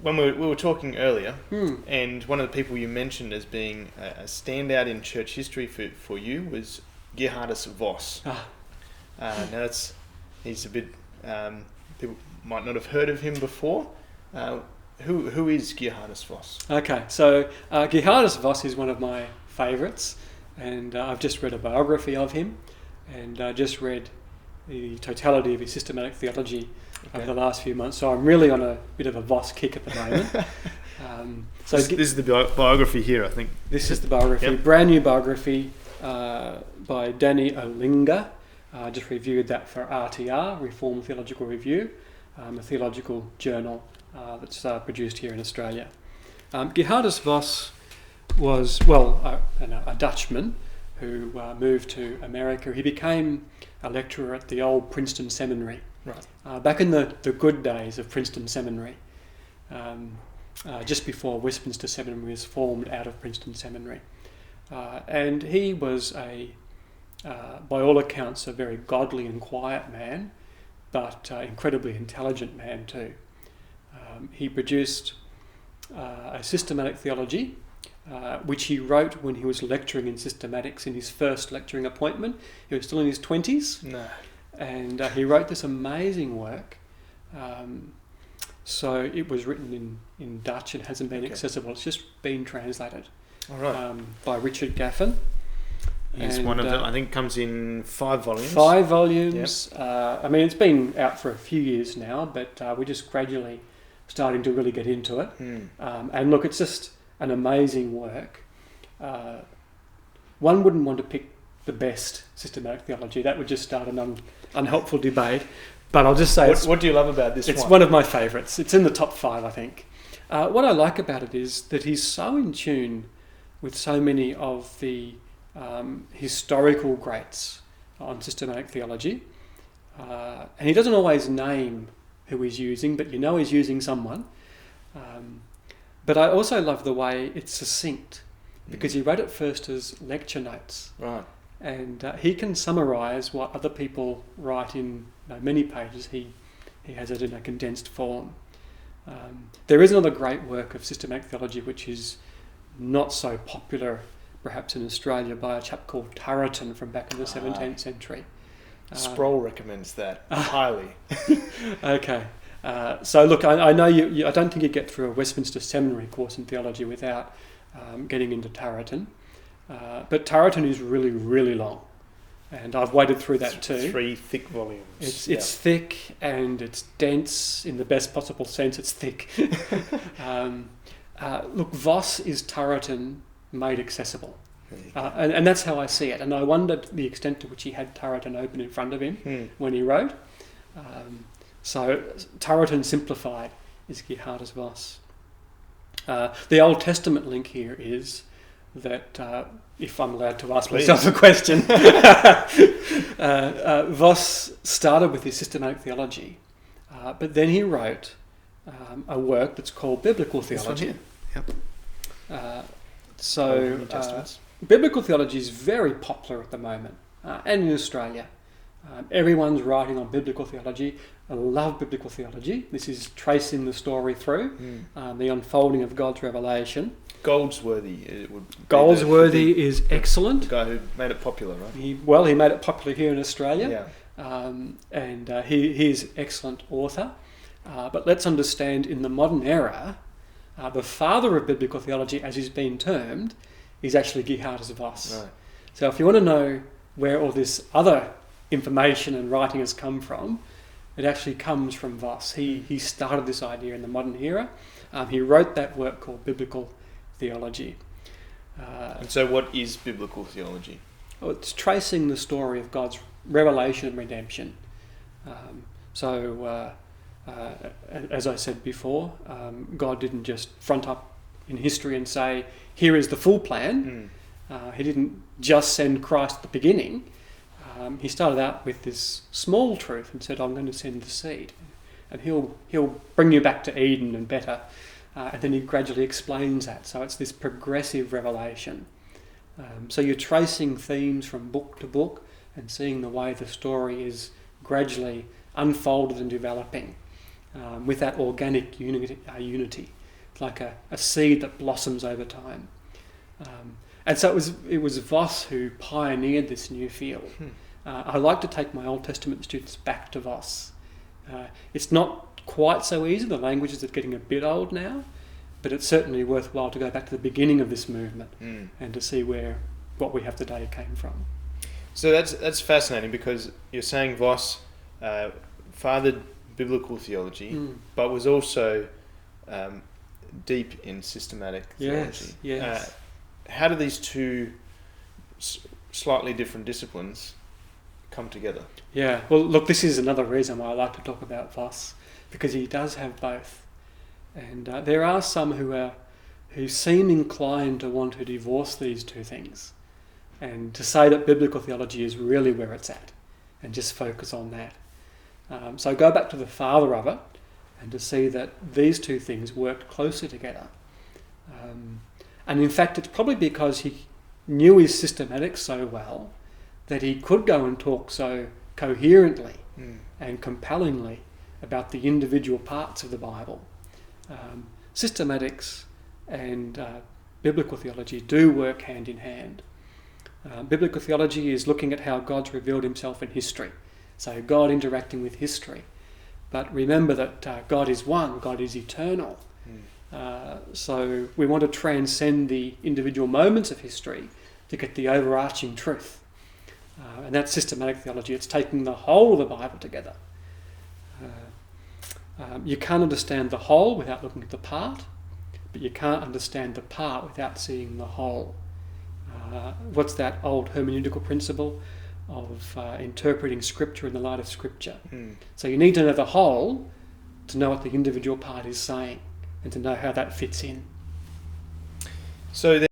when we were talking earlier, and one of the people you mentioned as being a standout in church history for you was Geerhardus Vos. Now he's a bit people might not have heard of him before. Who is Geerhardus Vos? Okay, so Geerhardus Vos is one of my favourites, and I've just read a biography of him, and just read the totality of his systematic theology over the last few months. So I'm really on a bit of a Vos kick at the moment. This is the biography here, I think. This is the biography, brand new biography by Danny Olinger. Just reviewed that for RTR, Reformed Theological Review, a theological journal that's produced here in Australia. Geerhardus Vos was, a Dutchman who moved to America. He became a lecturer at the old Princeton Seminary. Right. Back in the good days of Princeton Seminary, just before Westminster Seminary was formed out of Princeton Seminary. And he was by all accounts, a very godly and quiet man, but incredibly intelligent man too. He produced a systematic theology, which he wrote when he was lecturing in systematics in his first lecturing appointment. He was still in his 20s. No. And he wrote this amazing work. So it was written in Dutch. It hasn't been accessible. It's just been translated. All right. By Richard Gaffin. He's one of them. I think comes in 5 volumes. 5 volumes. Yep. It's been out for a few years now, but we're just gradually starting to really get into it. And look, it's just an amazing work. One wouldn't want to pick the best systematic theology. That would just start an unhelpful debate. But I'll just say... What do you love about this one? It's one of my favourites. It's in the top 5, I think. What I like about it is that he's so in tune with so many of the historical greats on systematic theology. And he doesn't always name who he's using, but you know he's using someone. But I also love the way it's succinct, because he wrote it first as lecture notes. Right. And he can summarise what other people write in many pages. He has it in a condensed form. There is another great work of systematic theology which is not so popular perhaps in Australia, by a chap called Turretin from back in the 17th century. Sproul recommends that highly. Okay. So look, I know I don't think you get through a Westminster Seminary course in theology without getting into Turretin. But Turretin is really, really long. And I've waded through that too. 3 thick volumes. It's thick and it's dense in the best possible sense. It's thick. Look, Vos is Turretin made accessible. And that's how I see it. And I wondered the extent to which he had Turretin open in front of him when he wrote. So Turretin simplified is Geerhardus Vos. The Old Testament link here is that, if I'm allowed to ask myself a question, Vos started with his systematic theology, but then he wrote a work that's called Biblical Theology. Biblical theology is very popular at the moment, and in Australia. Everyone's writing on biblical theology. I love biblical theology. This is tracing the story through, the unfolding of God's revelation. Goldsworthy is excellent. The guy who made it popular, right? He made it popular here in Australia. Yeah. He's an excellent author. But let's understand, in the modern era, the father of biblical theology, as he's been termed, is actually Geerhardus Vos. Right. So if you want to know where all this other information and writing has come from, it actually comes from Vos. He started this idea in the modern era. He wrote that work called Biblical Theology. And so what is biblical theology? Well, it's tracing the story of God's revelation and redemption. As I said before, God didn't just front up in history and say, here is the full plan. He didn't just send Christ at the beginning. He started out with this small truth and said, I'm going to send the seed. And he'll bring you back to Eden and better. And then he gradually explains that. So it's this progressive revelation. So you're tracing themes from book to book and seeing the way the story is gradually unfolded and developing. with that organic unity. It's like a seed that blossoms over time. And so it was Vos who pioneered this new field. I like to take my Old Testament students back to Vos. It's not quite so easy. The languages are getting a bit old now, but it's certainly worthwhile to go back to the beginning of this movement and to see where what we have today came from. So that's fascinating, because you're saying Vos fathered biblical theology, but was also deep in systematic theology. Yes. How do these two slightly different disciplines come together? Yeah, well, look, this is another reason why I like to talk about Vos, because he does have both. And there are some who seem inclined to want to divorce these two things and to say that biblical theology is really where it's at and just focus on that. So go back to the father of it and to see that these two things worked closely together. And in fact, it's probably because he knew his systematics so well that he could go and talk so coherently and compellingly about the individual parts of the Bible. Systematics and biblical theology do work hand in hand. Biblical theology is looking at how God's revealed himself in history. So God interacting with history. But remember that God is one, God is eternal. So we want to transcend the individual moments of history to get the overarching truth. And that's systematic theology. It's taking the whole of the Bible together. You can't understand the whole without looking at the part, but you can't understand the part without seeing the whole. What's that old hermeneutical principle of interpreting Scripture in the light of Scripture? So you need to know the whole to know what the individual part is saying and to know how that fits in. So